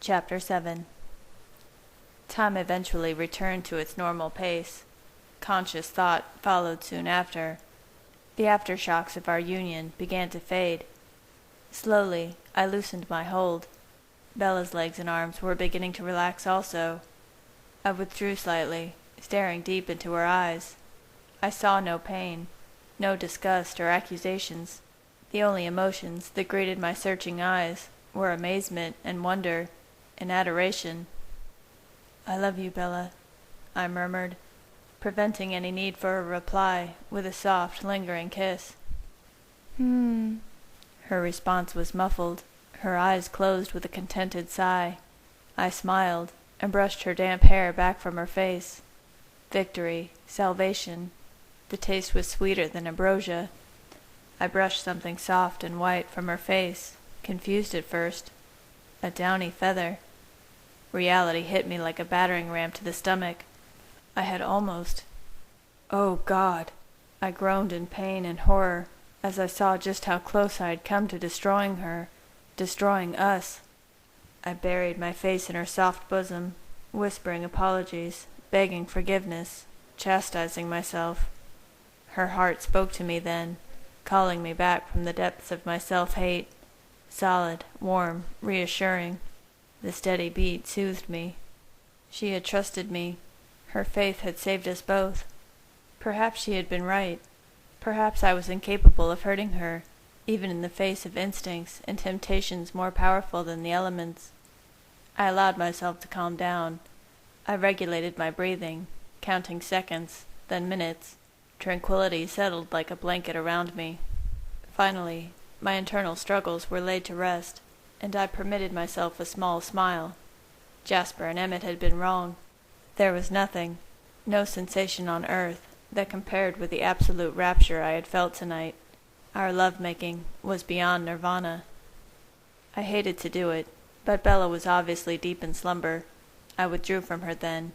Chapter 7. Time eventually returned to its normal pace. Conscious thought followed soon after. The aftershocks of our union began to fade. Slowly, I loosened my hold. Bella's legs and arms were beginning to relax also. I withdrew slightly, staring deep into her eyes. I saw no pain, no disgust or accusations. The only emotions that greeted my searching eyes were amazement and wonder and adoration. "I love you, Bella," I murmured, preventing any need for a reply with a soft, lingering kiss. Her response was muffled, her eyes closed with a contented sigh. I smiled and brushed her damp hair back from her face. Victory, salvation. The taste was sweeter than ambrosia. I brushed something soft and white from her face, confused at first. A downy feather. Reality hit me like a battering ram to the stomach. I had almost... Oh, God! I groaned in pain and horror as I saw just how close I had come to destroying her, destroying us. I buried my face in her soft bosom, whispering apologies, begging forgiveness, chastising myself. Her heart spoke to me then, calling me back from the depths of my self-hate. Solid, warm, reassuring. The steady beat soothed me. She had trusted me. Her faith had saved us both. Perhaps she had been right. Perhaps I was incapable of hurting her, even in the face of instincts and temptations more powerful than the elements. I allowed myself to calm down. I regulated my breathing, counting seconds, then minutes. Tranquility settled like a blanket around me. Finally, my internal struggles were laid to rest, and I permitted myself a small smile. Jasper and Emmett had been wrong. There was nothing, no sensation on earth, that compared with the absolute rapture I had felt tonight. Our love-making was beyond nirvana. I hated to do it, but Bella was obviously deep in slumber. I withdrew from her then.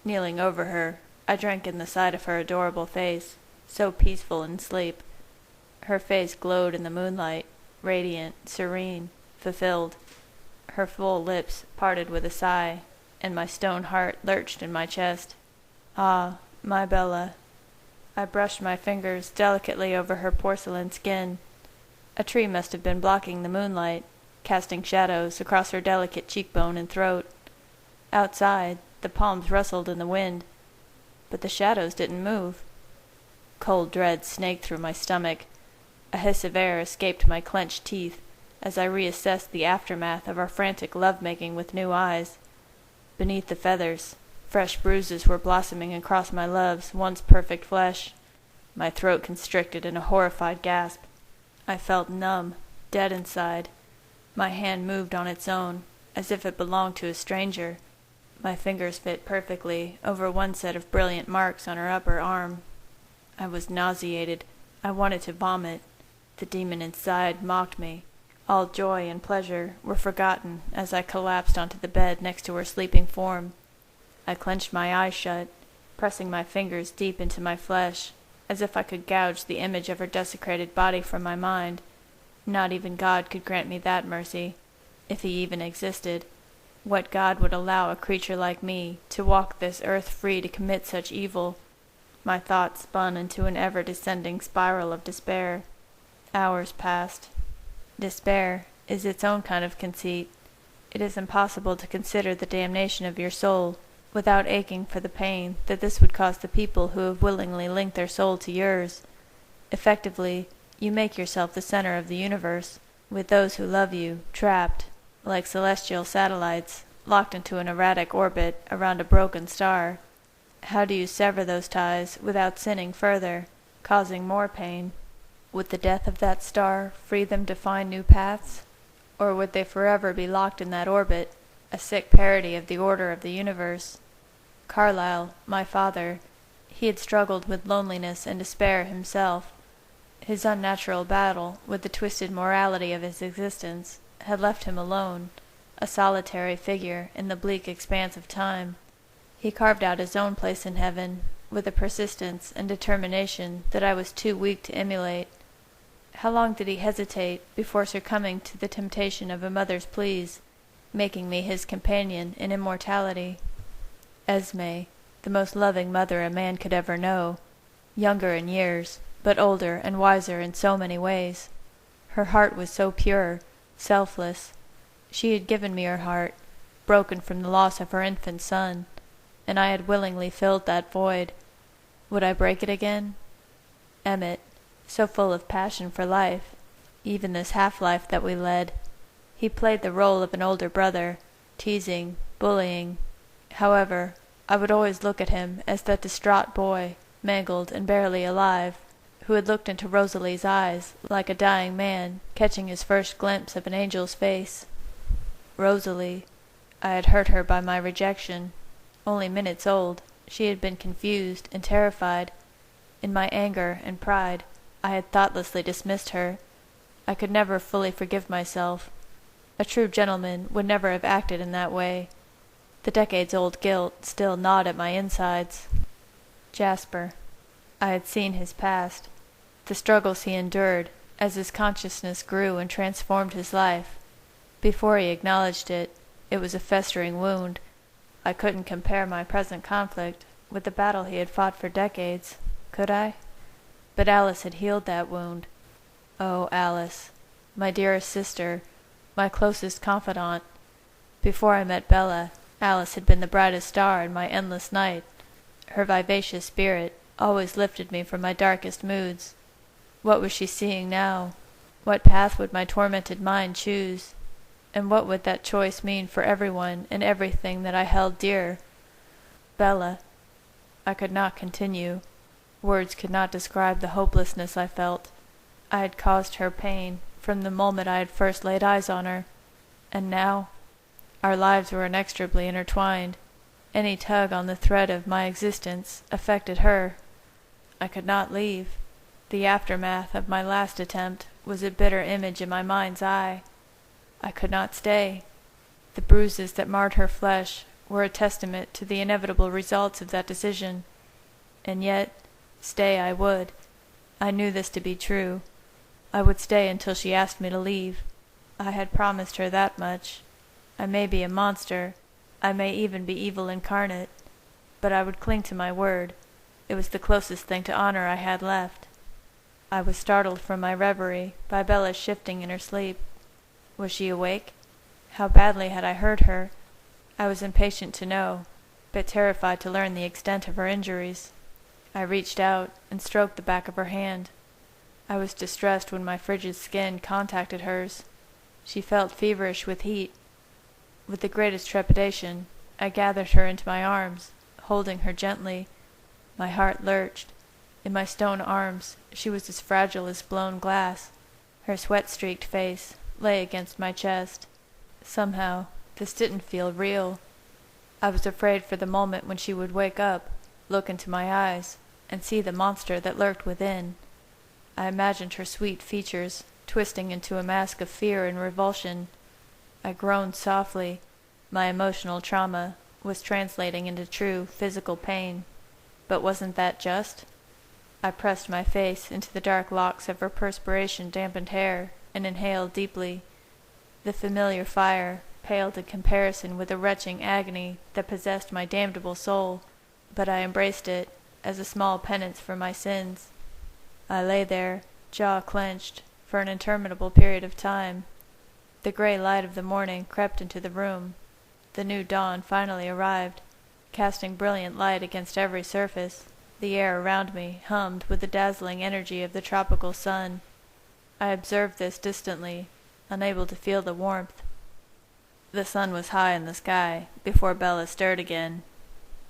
Kneeling over her, I drank in the sight of her adorable face, so peaceful in sleep. Her face glowed in the moonlight, radiant, serene, fulfilled. Her full lips parted with a sigh, and my stone heart lurched in my chest. Ah, my Bella. I brushed my fingers delicately over her porcelain skin. A tree must have been blocking the moonlight, casting shadows across her delicate cheekbone and throat. Outside, the palms rustled in the wind, but the shadows didn't move. Cold dread snaked through my stomach. A hiss of air escaped my clenched teeth as I reassessed the aftermath of our frantic love-making with new eyes. Beneath the feathers, fresh bruises were blossoming across my love's once perfect flesh. My throat constricted in a horrified gasp. I felt numb, dead inside. My hand moved on its own, as if it belonged to a stranger. My fingers fit perfectly over one set of brilliant marks on her upper arm. I was nauseated. I wanted to vomit. The demon inside mocked me. All joy and pleasure were forgotten as I collapsed onto the bed next to her sleeping form. I clenched my eyes shut, pressing my fingers deep into my flesh, as if I could gouge the image of her desecrated body from my mind. Not even God could grant me that mercy, if he even existed. What God would allow a creature like me to walk this earth free to commit such evil? My thoughts spun into an ever-descending spiral of despair. Hours passed. Despair is its own kind of conceit. It is impossible to consider the damnation of your soul without aching for the pain that this would cause the people who have willingly linked their soul to yours. Effectively, you make yourself the center of the universe, with those who love you trapped, like celestial satellites, locked into an erratic orbit around a broken star. How do you sever those ties without sinning further, causing more pain? Would the death of that star free them to find new paths? Or would they forever be locked in that orbit, a sick parody of the order of the universe? Carlyle, my father, he had struggled with loneliness and despair himself. His unnatural battle with the twisted morality of his existence had left him alone, a solitary figure in the bleak expanse of time. He carved out his own place in heaven with a persistence and determination that I was too weak to emulate. How long did he hesitate before succumbing to the temptation of a mother's pleas? making me his companion in immortality. Esme, the most loving mother a man could ever know, younger in years, but older and wiser in so many ways. Her heart was so pure, selfless. She had given me her heart, broken from the loss of her infant son, and I had willingly filled that void. Would I break it again? Emmett, so full of passion for life, even this half-life that we led. He played the role of an older brother, teasing, bullying. However, I would always look at him as that distraught boy, mangled and barely alive, who had looked into Rosalie's eyes like a dying man catching his first glimpse of an angel's face. Rosalie. I had hurt her by my rejection. Only minutes old, she had been confused and terrified. In my anger and pride, I had thoughtlessly dismissed her. I could never fully forgive myself. A true gentleman would never have acted in that way. The decades-old guilt still gnawed at my insides. Jasper. I had seen his past, the struggles he endured as his consciousness grew and transformed his life. Before he acknowledged it, it was a festering wound. I couldn't compare my present conflict with the battle he had fought for decades, could I? But Alice had healed that wound. Oh, Alice, my dearest sister, my closest confidant. Before I met Bella, Alice had been the brightest star in my endless night. Her vivacious spirit always lifted me from my darkest moods. What was she seeing now? What path would my tormented mind choose? And what would that choice mean for everyone and everything that I held dear? Bella. I could not continue. Words could not describe the hopelessness I felt. I had caused her pain from the moment I had first laid eyes on her. And now? Our lives were inextricably intertwined. Any tug on the thread of my existence affected her. I could not leave. The aftermath of my last attempt was a bitter image in my mind's eye. I could not stay. The bruises that marred her flesh were a testament to the inevitable results of that decision. And yet, stay I would. I knew this to be true. I would stay until she asked me to leave. I had promised her that much. I may be a monster. I may even be evil incarnate. But I would cling to my word. It was the closest thing to honor I had left. I was startled from my reverie by Bella's shifting in her sleep. Was she awake? How badly had I hurt her? I was impatient to know, but terrified to learn the extent of her injuries. I reached out and stroked the back of her hand. I was distressed when my frigid skin contacted hers. She felt feverish with heat. With the greatest trepidation, I gathered her into my arms, holding her gently. My heart lurched. In my stone arms, she was as fragile as blown glass. Her sweat-streaked face lay against my chest. Somehow, this didn't feel real. I was afraid for the moment when she would wake up, look into my eyes, and see the monster that lurked within. I imagined her sweet features twisting into a mask of fear and revulsion. I groaned softly. My emotional trauma was translating into true physical pain. But wasn't that just? I pressed my face into the dark locks of her perspiration-dampened hair and inhaled deeply. The familiar fire paled in comparison with the retching agony that possessed my damnable soul, but I embraced it as a small penance for my sins. I lay there, jaw clenched, for an interminable period of time. The gray light of the morning crept into the room. The new dawn finally arrived, casting brilliant light against every surface. The air around me hummed with the dazzling energy of the tropical sun. I observed this distantly, unable to feel the warmth. The sun was high in the sky before Bella stirred again.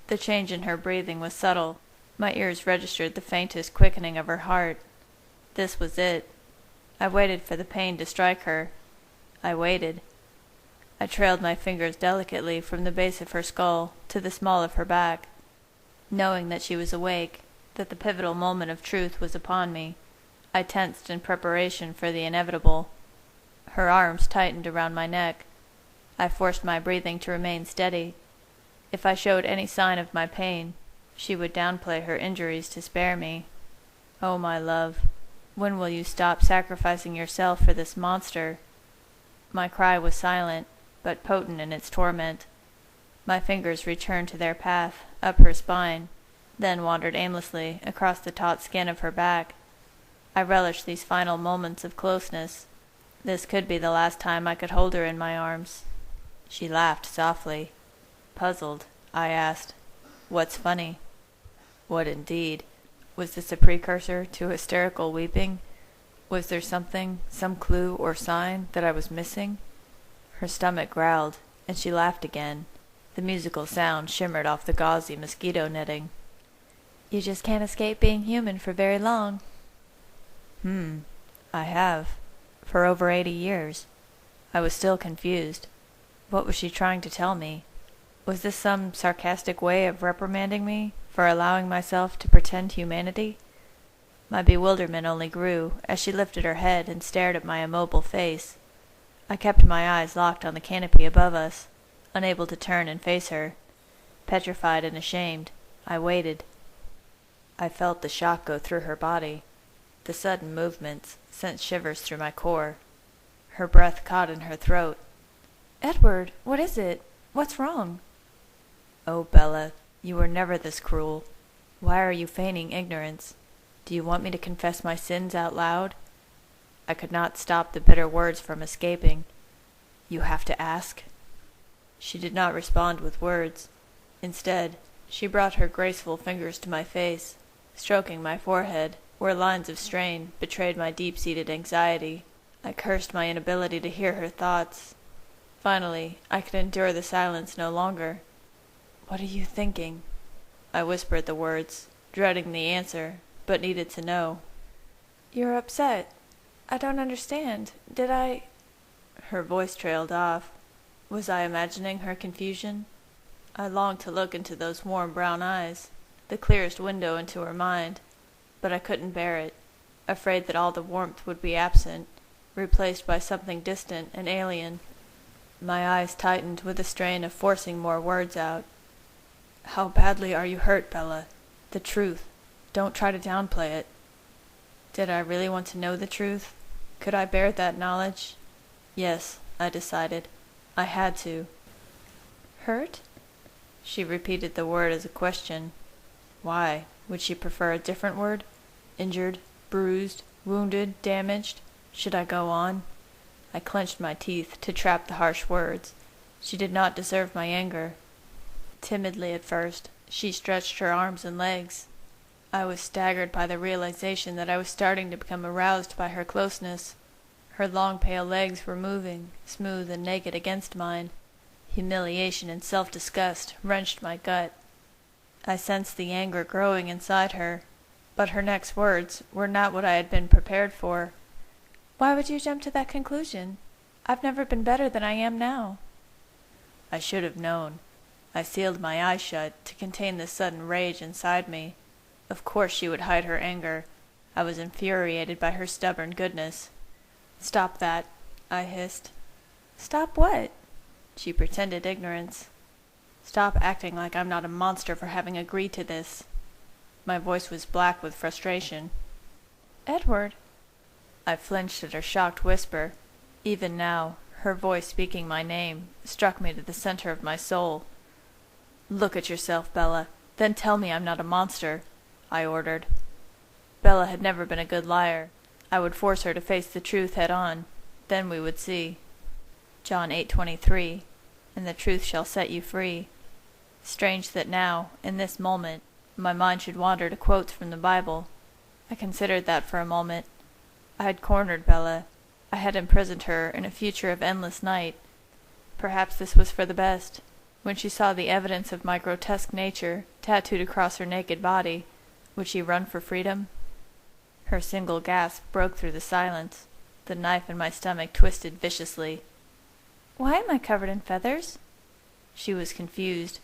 The change in her breathing was subtle. My ears registered the faintest quickening of her heart. This was it. I waited for the pain to strike her. I waited. I trailed my fingers delicately from the base of her skull to the small of her back. Knowing that she was awake, that the pivotal moment of truth was upon me, I tensed in preparation for the inevitable. Her arms tightened around my neck. I forced my breathing to remain steady. If I showed any sign of my pain, she would downplay her injuries to spare me. Oh, my love, when will you stop sacrificing yourself for this monster? My cry was silent. but potent in its torment. My fingers returned to their path, up her spine, then wandered aimlessly across the taut skin of her back. I relished these final moments of closeness. This could be the last time I could hold her in my arms. She laughed softly. Puzzled, I asked, "What's funny?" What indeed? Was this a precursor to hysterical weeping? Was there something, some clue or sign that I was missing? Her stomach growled, and she laughed again. The musical sound shimmered off the gauzy mosquito netting. "You just can't escape being human for very long." I have. For over 80 years. I was still confused. What was she trying to tell me? Was this some sarcastic way of reprimanding me for allowing myself to pretend humanity? My bewilderment only grew as she lifted her head and stared at my immobile face. I kept my eyes locked on the canopy above us, unable to turn and face her. Petrified and ashamed, I waited. I felt the shock go through her body. The sudden movements sent shivers through my core. Her breath caught in her throat. "Edward, what is it? What's wrong?" "Oh, Bella, you were never this cruel. Why are you feigning ignorance? Do you want me to confess my sins out loud?" I could not stop the bitter words from escaping. "You have to ask?" She did not respond with words. Instead, she brought her graceful fingers to my face, stroking my forehead, where lines of strain betrayed my deep-seated anxiety. I cursed my inability to hear her thoughts. Finally, I could endure the silence no longer. "What are you thinking?" I whispered the words, dreading the answer, but needed to know. "You're upset. I don't understand. Did I—" Her voice trailed off. Was I imagining her confusion? I longed to look into those warm brown eyes, the clearest window into her mind, but I couldn't bear it, afraid that all the warmth would be absent, replaced by something distant and alien. My eyes tightened with the strain of forcing more words out. "How badly are you hurt, Bella? The truth. Don't try to downplay it." Did I really want to know the truth? Could I bear that knowledge? Yes, I decided. I had to. "Hurt?" She repeated the word as a question. Why? Would she prefer a different word? Injured, bruised, wounded, damaged? Should I go on? I clenched my teeth to trap the harsh words. She did not deserve my anger. Timidly at first, she stretched her arms and legs. I was staggered by the realization that I was starting to become aroused by her closeness. Her long pale legs were moving, smooth and naked against mine. Humiliation and self-disgust wrenched my gut. I sensed the anger growing inside her, but her next words were not what I had been prepared for. "Why would you jump to that conclusion? I've never been better than I am now." I should have known. I sealed my eyes shut to contain the sudden rage inside me. Of course she would hide her anger. I was infuriated by her stubborn goodness. "Stop that," I hissed. "Stop what?" She pretended ignorance. "Stop acting like I'm not a monster for having agreed to this." My voice was black with frustration. "Edward." I flinched at her shocked whisper. Even now, her voice speaking my name struck me to the center of my soul. "Look at yourself, Bella, then tell me I'm not a monster," I ordered. Bella had never been a good liar. I would force her to face the truth head on. Then we would see. John 8:23, "And the truth shall set you free." Strange that now, in this moment, my mind should wander to quotes from the Bible. I considered that for a moment. I had cornered Bella. I had imprisoned her in a future of endless night. Perhaps this was for the best. When she saw the evidence of my grotesque nature tattooed across her naked body, would she run for freedom? Her single gasp broke through the silence. The knife in my stomach twisted viciously. "Why am I covered in feathers?" She was confused.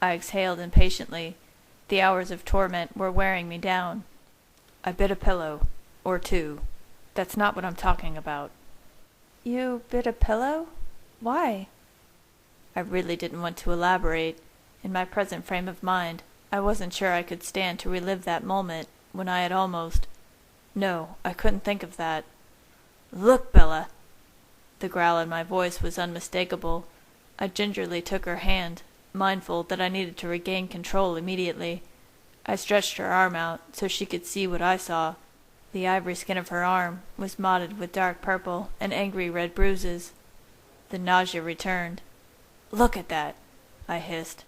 I exhaled impatiently. The hours of torment were wearing me down. "I bit a pillow. Or two. That's not what I'm talking about." "You bit a pillow? Why?" I really didn't want to elaborate. In my present frame of mind, I wasn't sure I could stand to relive that moment when I had almost— No, I couldn't think of that. "Look, Bella!" The growl in my voice was unmistakable. I gingerly took her hand, mindful that I needed to regain control immediately. I stretched her arm out so she could see what I saw. The ivory skin of her arm was mottled with dark purple and angry red bruises. The nausea returned. "Look at that!" I hissed.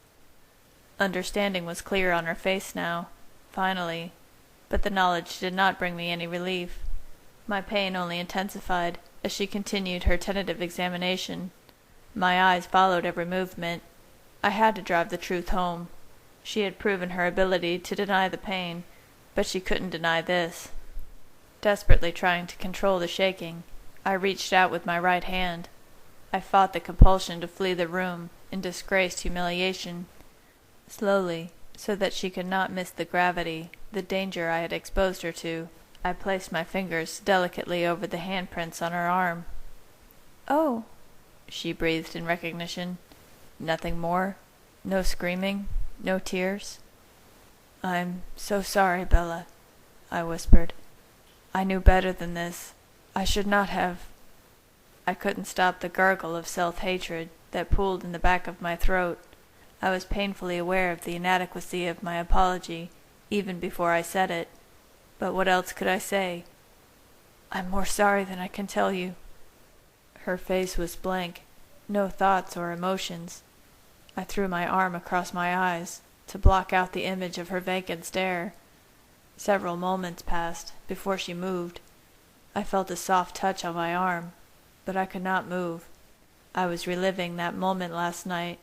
Understanding was clear on her face now, finally, but the knowledge did not bring me any relief. My pain only intensified as she continued her tentative examination. My eyes followed every movement. I had to drive the truth home. She had proven her ability to deny the pain, but she couldn't deny this. Desperately trying to control the shaking, I reached out with my right hand. I fought the compulsion to flee the room in disgraced humiliation. Slowly, so that she could not miss the gravity, the danger I had exposed her to, I placed my fingers delicately over the handprints on her arm. "Oh," she breathed in recognition. "Nothing more? No screaming? No tears?" "I'm so sorry, Bella," I whispered. "I knew better than this. I should not have—" I couldn't stop the gurgle of self-hatred that pooled in the back of my throat. I was painfully aware of the inadequacy of my apology, even before I said it. But what else could I say? "I'm more sorry than I can tell you." Her face was blank, no thoughts or emotions. I threw my arm across my eyes to block out the image of her vacant stare. Several moments passed before she moved. I felt a soft touch on my arm, but I could not move. I was reliving that moment last night,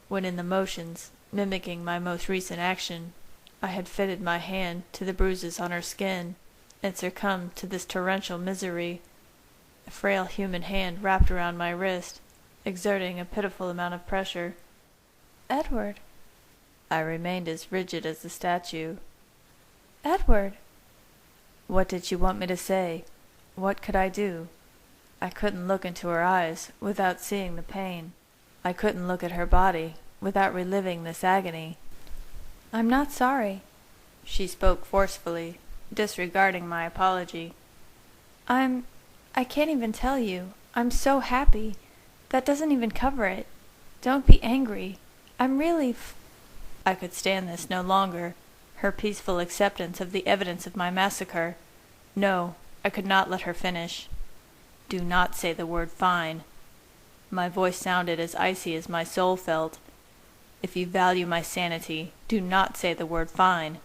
when in the motions, mimicking my most recent action, I had fitted my hand to the bruises on her skin, and succumbed to this torrential misery. A frail human hand wrapped around my wrist, exerting a pitiful amount of pressure. "Edward." I remained as rigid as the statue. "Edward." What did she want me to say? What could I do? I couldn't look into her eyes without seeing the pain. I couldn't look at her body without reliving this agony. "I'm not sorry." She spoke forcefully, disregarding my apology. I can't even tell you. I'm so happy. That doesn't even cover it. Don't be angry. I'm really I could stand this no longer, her peaceful acceptance of the evidence of my massacre. No, I could not let her finish. "Do not say the word fine." My voice sounded as icy as my soul felt. "If you value my sanity, do not say the word fine."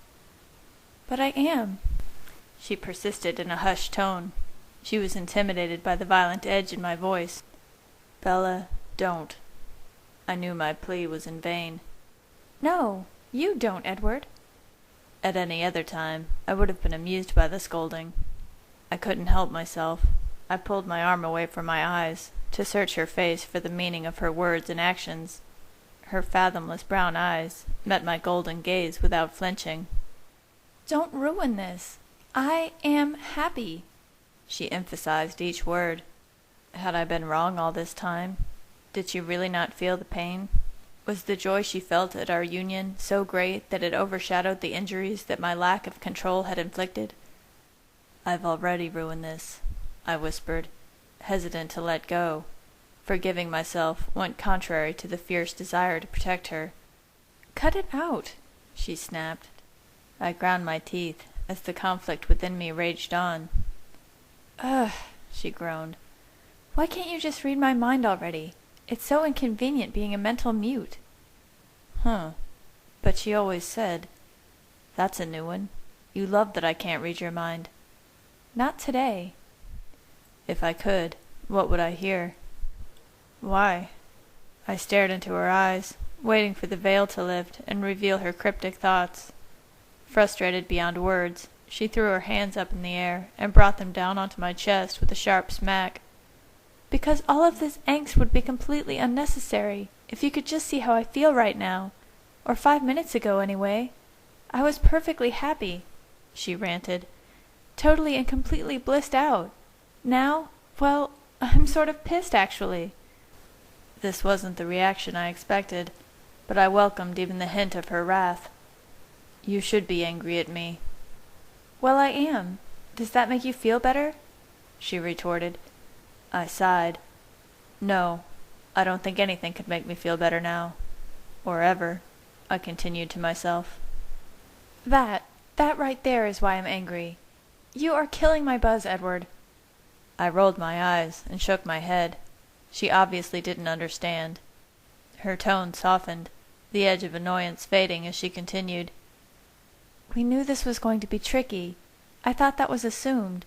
"But I am." She persisted in a hushed tone. She was intimidated by the violent edge in my voice. "Bella, don't." I knew my plea was in vain. "No, you don't, Edward." At any other time, I would have been amused by the scolding. I couldn't help myself. I pulled my arm away from my eyes, to search her face for the meaning of her words and actions. Her fathomless brown eyes met my golden gaze without flinching. "Don't ruin this. I am happy." She emphasized each word. Had I been wrong all this time? Did she really not feel the pain? Was the joy she felt at our union so great that it overshadowed the injuries that my lack of control had inflicted? "I've already ruined this," I whispered, hesitant to let go. Forgiving myself went contrary to the fierce desire to protect her. "Cut it out," she snapped. I ground my teeth as the conflict within me raged on. "Ugh," she groaned. "Why can't you just read my mind already? It's so inconvenient being a mental mute." But she always said— "That's a new one. You love that I can't read your mind." "Not today." If I could, what would I hear? Why? I stared into her eyes, waiting for the veil to lift and reveal her cryptic thoughts. Frustrated beyond words, she threw her hands up in the air and brought them down onto my chest with a sharp smack. "Because all of this angst would be completely unnecessary if you could just see how I feel right now. Or 5 minutes ago, anyway. I was perfectly happy," she ranted. "Totally and completely blissed out. Now, well, I'm sort of pissed, actually." This wasn't the reaction I expected, but I welcomed even the hint of her wrath. "You should be angry at me." "Well, I am. Does that make you feel better?" she retorted. I sighed. No, I don't think anything could make me feel better now. Or ever, I continued to myself. That right there is why I'm angry. You are killing my buzz, Edward. I rolled my eyes and shook my head. She obviously didn't understand. Her tone softened, the edge of annoyance fading as she continued. We knew this was going to be tricky. I thought that was assumed.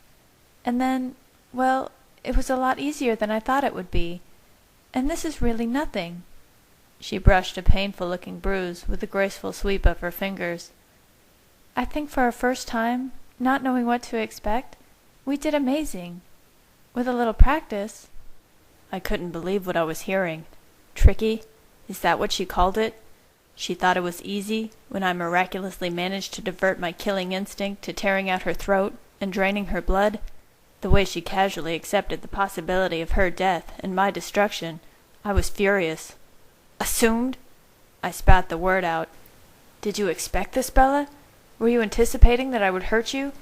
And then, well, it was a lot easier than I thought it would be. And this is really nothing. She brushed a painful-looking bruise with a graceful sweep of her fingers. I think for our first time, not knowing what to expect, we did amazing. With a little practice. I couldn't believe what I was hearing. Tricky? Is that what she called it? She thought it was easy, when I miraculously managed to divert my killing instinct to tearing out her throat and draining her blood? The way she casually accepted the possibility of her death and my destruction, I was furious. Assumed? I spat the word out. Did you expect this, Bella? Were you anticipating that I would hurt you?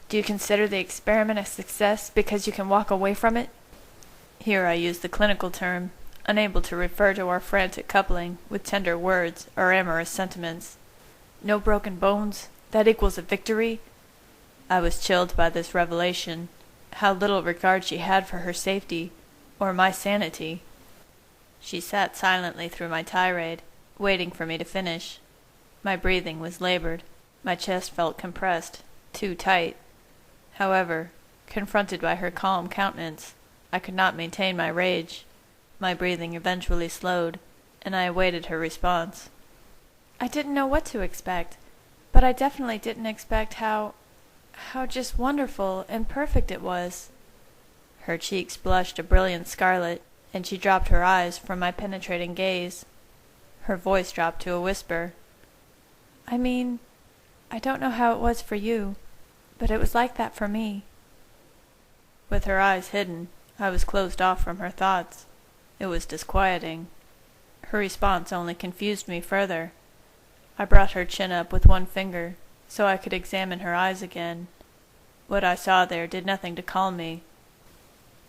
Do you consider the experiment a success because you can walk away from it? Here I used the clinical term, unable to refer to our frantic coupling with tender words or amorous sentiments. No broken bones? That equals a victory? I was chilled by this revelation. How little regard she had for her safety, or my sanity. She sat silently through my tirade, waiting for me to finish. My breathing was labored. My chest felt compressed, too tight. However, confronted by her calm countenance, I could not maintain my rage. My breathing eventually slowed, and I awaited her response. I didn't know what to expect, but I definitely didn't expect how just wonderful and perfect it was. Her cheeks blushed a brilliant scarlet, and she dropped her eyes from my penetrating gaze. Her voice dropped to a whisper. I mean, I don't know how it was for you, but it was like that for me. With her eyes hidden, I was closed off from her thoughts. It was disquieting. Her response only confused me further. I brought her chin up with one finger, so I could examine her eyes again. What I saw there did nothing to calm me.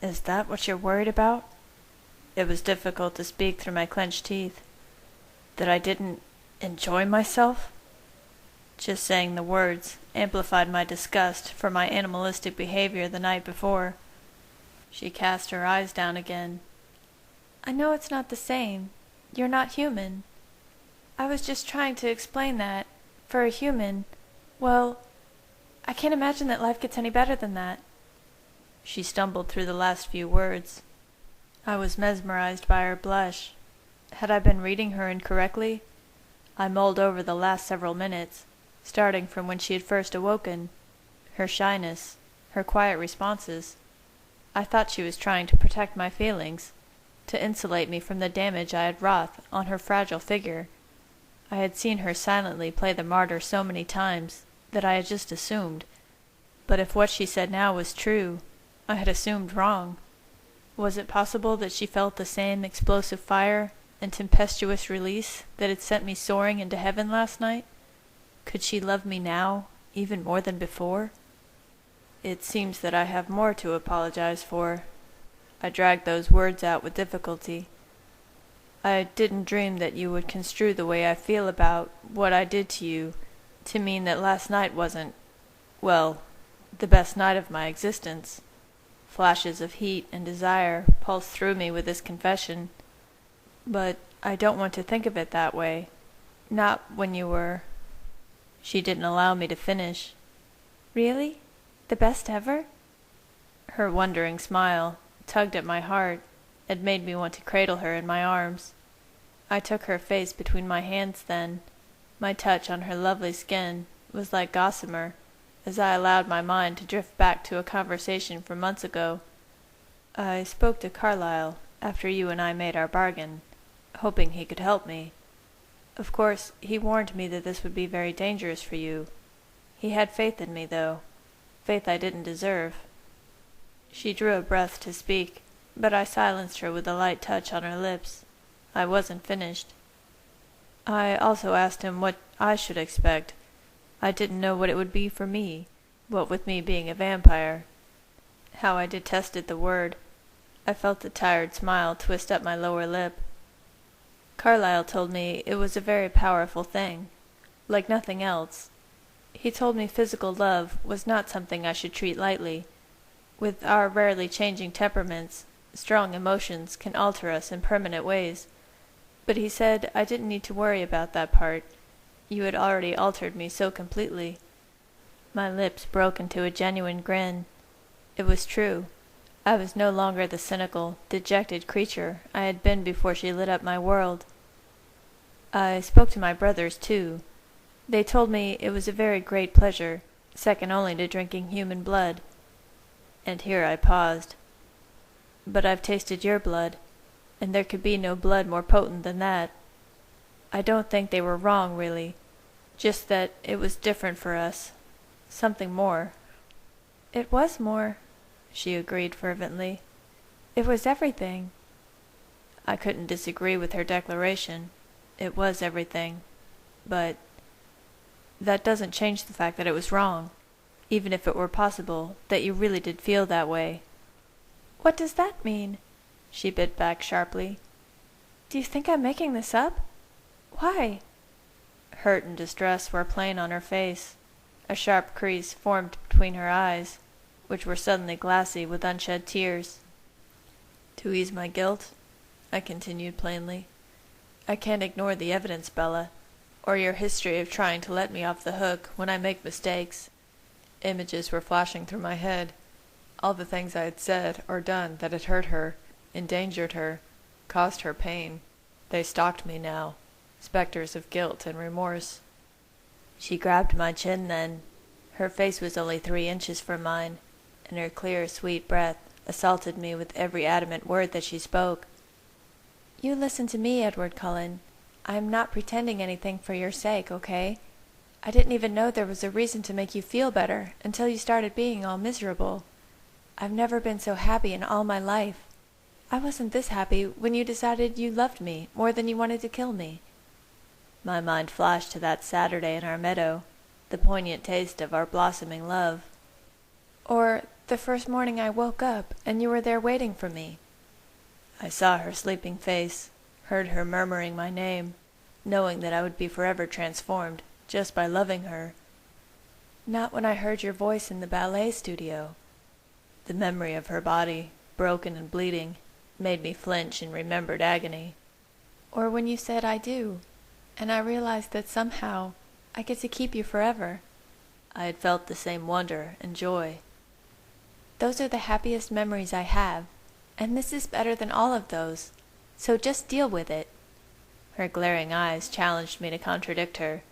Is that what you're worried about? It was difficult to speak through my clenched teeth. That I didn't enjoy myself? Just saying the words amplified my disgust for my animalistic behavior the night before. She cast her eyes down again. I know it's not the same. You're not human. I was just trying to explain that, for a human, well, I can't imagine that life gets any better than that. She stumbled through the last few words. I was mesmerized by her blush. Had I been reading her incorrectly? I mulled over the last several minutes, starting from when she had first awoken, her shyness, her quiet responses. I thought she was trying to protect my feelings, to insulate me from the damage I had wrought on her fragile figure. I had seen her silently play the martyr so many times that I had just assumed. But if what she said now was true, I had assumed wrong. Was it possible that she felt the same explosive fire and tempestuous release that had sent me soaring into heaven last night? Could she love me now, even more than before? It seems that I have more to apologize for. I dragged those words out with difficulty. I didn't dream that you would construe the way I feel about what I did to you to mean that last night wasn't, well, the best night of my existence. Flashes of heat and desire pulsed through me with this confession. But I don't want to think of it that way. Not when you were... She didn't allow me to finish. Really? The best ever? Her wondering smile tugged at my heart and made me want to cradle her in my arms. I took her face between my hands then. My touch on her lovely skin was like gossamer, as I allowed my mind to drift back to a conversation from months ago. I spoke to Carlyle after you and I made our bargain, hoping he could help me. Of course, he warned me that this would be very dangerous for you. He had faith in me, though, faith I didn't deserve. She drew a breath to speak, but I silenced her with a light touch on her lips. I wasn't finished. I also asked him what I should expect. I didn't know what it would be for me, what with me being a vampire. How I detested the word. I felt a tired smile twist up my lower lip. Carlyle told me it was a very powerful thing, like nothing else. He told me physical love was not something I should treat lightly. With our rarely changing temperaments, strong emotions can alter us in permanent ways. But he said I didn't need to worry about that part. You had already altered me so completely. My lips broke into a genuine grin. It was true. I was no longer the cynical, dejected creature I had been before she lit up my world. I spoke to my brothers, too. They told me it was a very great pleasure, second only to drinking human blood. And here I paused. But I've tasted your blood, and there could be no blood more potent than that. I don't think they were wrong, really. Just that it was different for us. Something more. It was more, she agreed fervently. It was everything. I couldn't disagree with her declaration. It was everything. But that doesn't change the fact that it was wrong, even if it were possible that you really did feel that way. What does that mean? She bit back sharply. Do you think I'm making this up? Why? Hurt and distress were plain on her face. A sharp crease formed between her eyes, which were suddenly glassy with unshed tears. To ease my guilt, I continued plainly, I can't ignore the evidence, Bella, or your history of trying to let me off the hook when I make mistakes. Images were flashing through my head. All the things I had said or done that had hurt her, endangered her, caused her pain. They stalked me now, specters of guilt and remorse. She grabbed my chin then. Her face was only 3 inches from mine, and her clear, sweet breath assaulted me with every adamant word that she spoke. You listen to me, Edward Cullen. I am not pretending anything for your sake, okay? I didn't even know there was a reason to make you feel better until you started being all miserable. I've never been so happy in all my life. I wasn't this happy when you decided you loved me more than you wanted to kill me. My mind flashed to that Saturday in our meadow, the poignant taste of our blossoming love. Or the first morning I woke up and you were there waiting for me. I saw her sleeping face, heard her murmuring my name, knowing that I would be forever transformed just by loving her. Not when I heard your voice in the ballet studio. The memory of her body, broken and bleeding, made me flinch in remembered agony. Or when you said I do, and I realized that somehow I get to keep you forever. I had felt the same wonder and joy. Those are the happiest memories I have, and this is better than all of those, so just deal with it. Her glaring eyes challenged me to contradict her.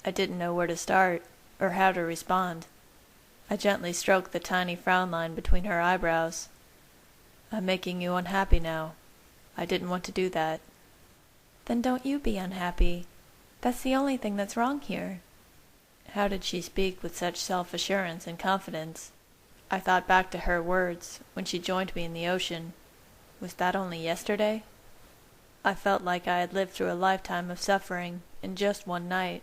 I didn't know where to start, or how to respond. I gently stroked the tiny frown line between her eyebrows. I'm making you unhappy now. I didn't want to do that. Then don't you be unhappy. That's the only thing that's wrong here. How did she speak with such self-assurance and confidence? I thought back to her words when she joined me in the ocean. Was that only yesterday? I felt like I had lived through a lifetime of suffering in just one night.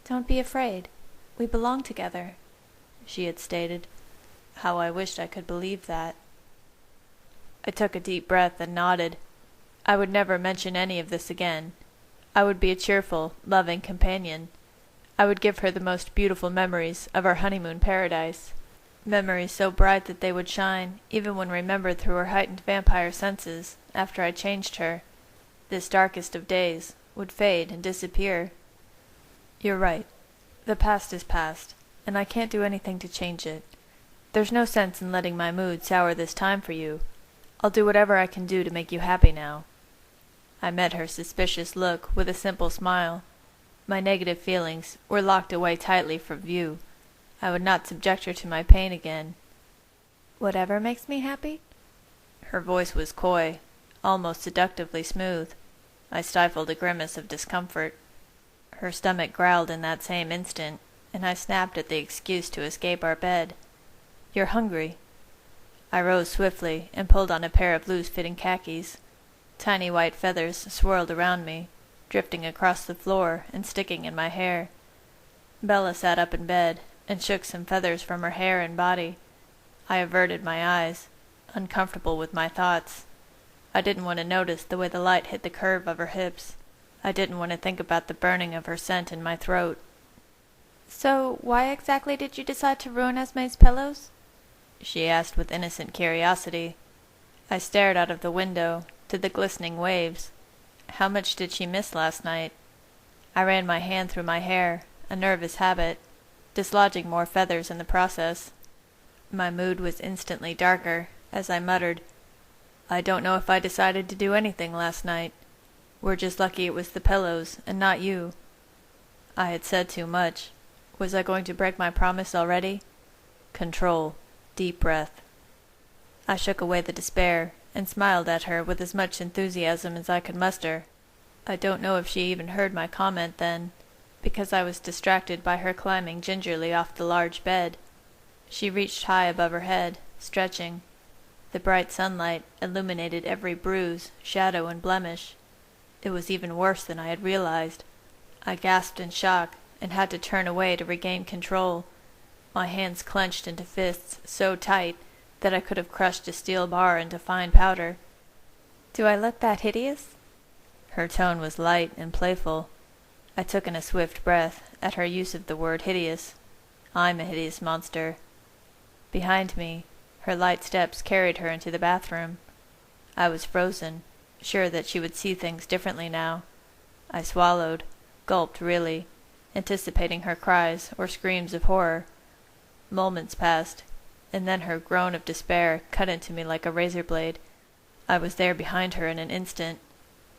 Don't be afraid. We belong together, she had stated. How I wished I could believe that. I took a deep breath and nodded. I would never mention any of this again. I would be a cheerful, loving companion. I would give her the most beautiful memories of our honeymoon paradise. Memories so bright that they would shine, even when remembered through her heightened vampire senses, after I changed her. This darkest of days would fade and disappear. You're right. The past is past, and I can't do anything to change it. There's no sense in letting my mood sour this time for you. I'll do whatever I can do to make you happy now. I met her suspicious look with a simple smile. My negative feelings were locked away tightly from view. I would not subject her to my pain again. Whatever makes me happy? Her voice was coy, almost seductively smooth. I stifled a grimace of discomfort. Her stomach growled in that same instant, and I snapped at the excuse to escape our bed. You're hungry. I rose swiftly and pulled on a pair of loose-fitting khakis. Tiny white feathers swirled around me, drifting across the floor and sticking in my hair. Bella sat up in bed and shook some feathers from her hair and body. I averted my eyes. uncomfortable with my thoughts. I didn't want to notice the way the light hit the curve of her hips. I didn't want to think about the burning of her scent in my throat. "So why exactly did you decide to ruin Esme's pillows?" she asked with innocent curiosity. I stared out of the window, to the glistening waves. How much did she miss last night? I ran my hand through my hair, a nervous habit, dislodging more feathers in the process. My mood was instantly darker, as I muttered, "I don't know if I decided to do anything last night. We're just lucky it was the pillows, and not you." I had said too much. Was I going to break my promise already? Control. Deep breath. I shook away the despair, and smiled at her with as much enthusiasm as I could muster. I don't know if she even heard my comment then, because I was distracted by her climbing gingerly off the large bed. She reached high above her head, stretching. The bright sunlight illuminated every bruise, shadow, and blemish. It was even worse than I had realized. I gasped in shock, and had to turn away to regain control. My hands clenched into fists so tight that I could have crushed a steel bar into fine powder. "Do I look that hideous?" Her tone was light and playful. I took in a swift breath at her use of the word hideous. I'm a hideous monster. Behind me, her light steps carried her into the bathroom. I was frozen, sure that she would see things differently now. I swallowed, gulped really, anticipating her cries or screams of horror. Moments passed, and then her groan of despair cut into me like a razor blade. I was there behind her in an instant.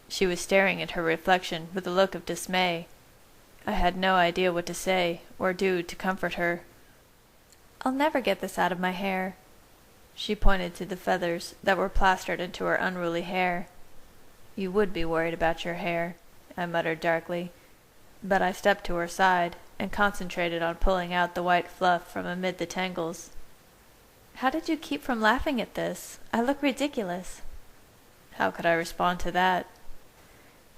She was staring at her reflection with a look of dismay. I had no idea what to say or do to comfort her. "I'll never get this out of my hair." She pointed to the feathers that were plastered into her unruly hair. "You would be worried about your hair," I muttered darkly. But I stepped to her side and concentrated on pulling out the white fluff from amid the tangles. "How did you keep from laughing at this? I look ridiculous." How could I respond to that?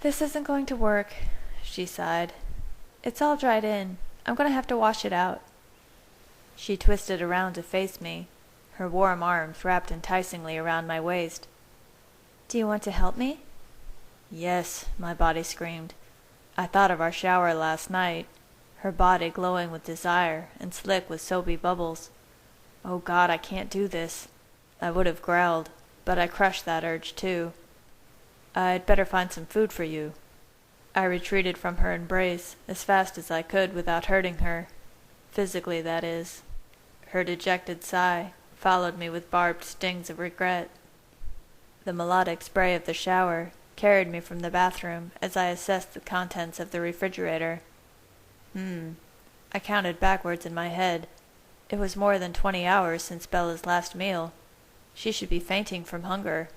"This isn't going to work," she sighed. "It's all dried in. I'm going to have to wash it out." She twisted around to face me, her warm arms wrapped enticingly around my waist. "Do you want to help me?" "Yes," my body screamed. I thought of our shower last night, her body glowing with desire and slick with soapy bubbles. Oh God, I can't do this. I would have growled, but I crushed that urge too. "I'd better find some food for you." I retreated from her embrace as fast as I could without hurting her. Physically, that is. Her dejected sigh followed me with barbed stings of regret. The melodic spray of the shower carried me from the bathroom as I assessed the contents of the refrigerator. I counted backwards in my head. It was more than 20 hours since Bella's last meal. She should be fainting from hunger.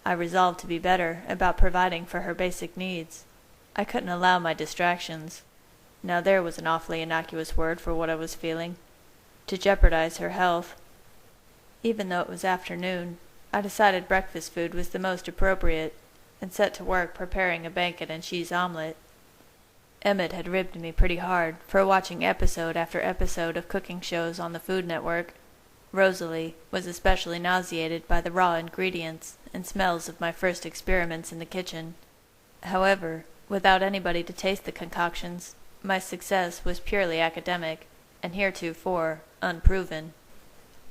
I resolved to be better about providing for her basic needs. I couldn't allow my distractions. Now there was an awfully innocuous word for what I was feeling. To jeopardize her health. Even though it was afternoon, I decided breakfast food was the most appropriate, and set to work preparing a bacon and cheese omelet. Emmett had ribbed me pretty hard for watching episode after episode of cooking shows on the Food Network. Rosalie was especially nauseated by the raw ingredients and smells of my first experiments in the kitchen. However, without anybody to taste the concoctions, my success was purely academic, and heretofore unproven.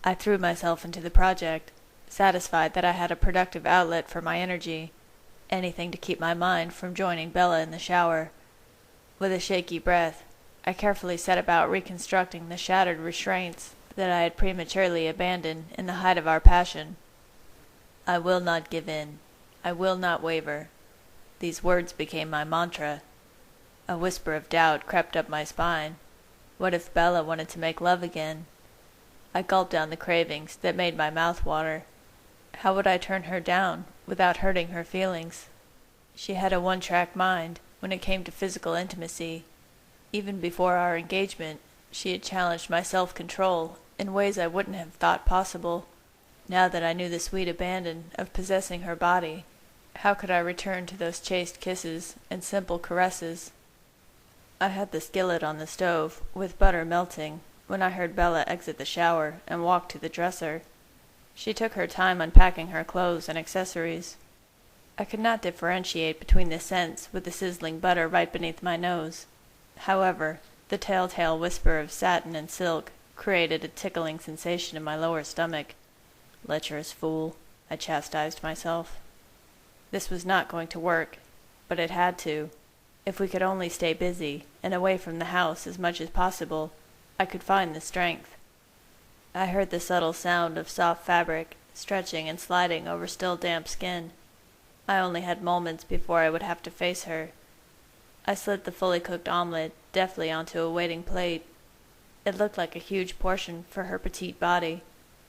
I threw myself into the project, satisfied that I had a productive outlet for my energy, anything to keep my mind from joining Bella in the shower. With a shaky breath, I carefully set about reconstructing the shattered restraints that I had prematurely abandoned in the height of our passion. I will not give in. I will not waver. These words became my mantra. A whisper of doubt crept up my spine. What if Bella wanted to make love again? I gulped down the cravings that made my mouth water. How would I turn her down without hurting her feelings? She had a one-track mind when it came to physical intimacy. Even before our engagement, she had challenged my self-control in ways I wouldn't have thought possible. Now that I knew the sweet abandon of possessing her body, how could I return to those chaste kisses and simple caresses? I had the skillet on the stove, with butter melting, when I heard Bella exit the shower and walk to the dresser. She took her time unpacking her clothes and accessories. I could not differentiate between the scents with the sizzling butter right beneath my nose. However, the telltale whisper of satin and silk created a tickling sensation in my lower stomach. Lecherous fool, I chastised myself. This was not going to work, but it had to. If we could only stay busy and away from the house as much as possible, I could find the strength. I heard the subtle sound of soft fabric stretching and sliding over still damp skin. I only had moments before I would have to face her. I slid the fully cooked omelet deftly onto a waiting plate. It looked like a huge portion for her petite body,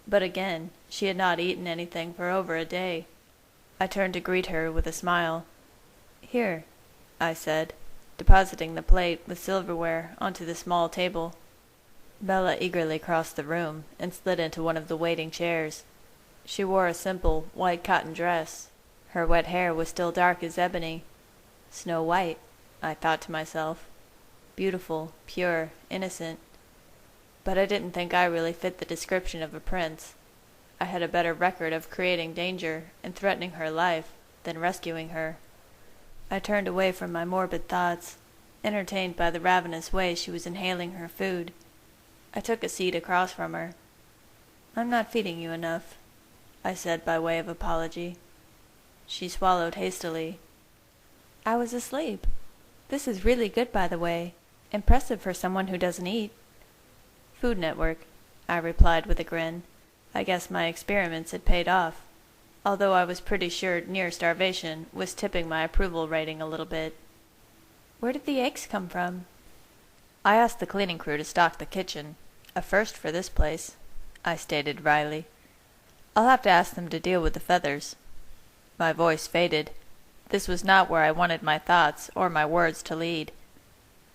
but again, she had not eaten anything for over a day. I turned to greet her with a smile. "Here," I said, depositing the plate with silverware onto the small table. Bella eagerly crossed the room and slid into one of the waiting chairs. She wore a simple, white cotton dress. Her wet hair was still dark as ebony. Snow White, I thought to myself. Beautiful, pure, innocent. But I didn't think I really fit the description of a prince. I had a better record of creating danger and threatening her life than rescuing her. I turned away from my morbid thoughts, entertained by the ravenous way she was inhaling her food. I took a seat across from her. "I'm not feeding you enough," I said by way of apology. She swallowed hastily. "I was asleep. This is really good, by the way. Impressive for someone who doesn't eat." "Food Network," I replied with a grin. I guess my experiments had paid off, although I was pretty sure near starvation was tipping my approval rating a little bit. "Where did the eggs come from?" "I asked the cleaning crew to stock the kitchen. A first for this place," I stated wryly. "I'll have to ask them to deal with the feathers." My voice faded. This was not where I wanted my thoughts or my words to lead.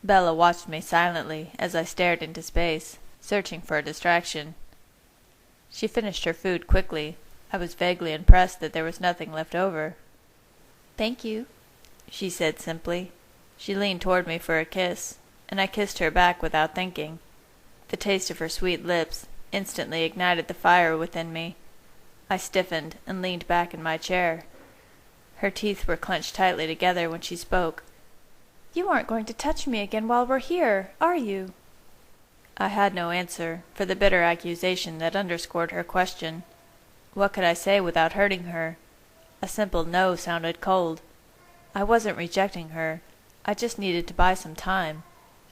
Bella watched me silently as I stared into space, searching for a distraction. She finished her food quickly. I was vaguely impressed that there was nothing left over. "Thank you," she said simply. She leaned toward me for a kiss, and I kissed her back without thinking. The taste of her sweet lips instantly ignited the fire within me. I stiffened and leaned back in my chair. Her teeth were clenched tightly together when she spoke. "You aren't going to touch me again while we're here, are you?" I had no answer for the bitter accusation that underscored her question. What could I say without hurting her? A simple no sounded cold. I wasn't rejecting her. I just needed to buy some time.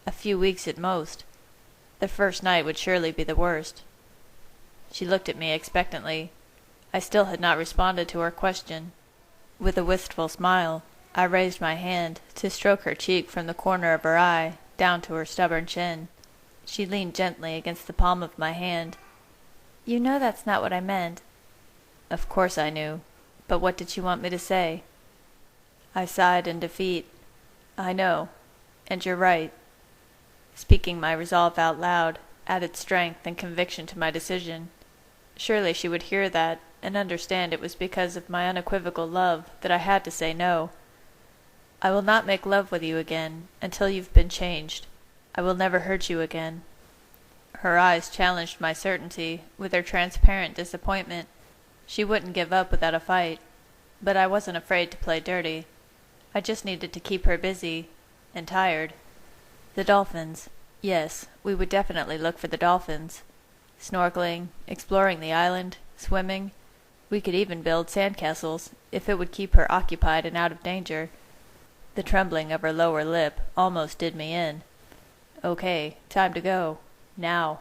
A few weeks at most. The first night would surely be the worst. She looked at me expectantly. I still had not responded to her question. With a wistful smile, I raised my hand to stroke her cheek from the corner of her eye down to her stubborn chin. She leaned gently against the palm of my hand. "You know that's not what I meant." Of course I knew, but what did she want me to say? I sighed in defeat. I know, and you're right. Speaking my resolve out loud added strength and conviction to my decision. Surely she would hear that and understand it was because of my unequivocal love that I had to say no. "I will not make love with you again until you've been changed. I will never hurt you again." Her eyes challenged my certainty with their transparent disappointment. She wouldn't give up without a fight, but I wasn't afraid to play dirty. I just needed to keep her busy and tired. The dolphins. Yes, we would definitely look for the dolphins. Snorkeling, exploring the island, swimming. We could even build sandcastles, if it would keep her occupied and out of danger. The trembling of her lower lip almost did me in. Okay, time to go. Now.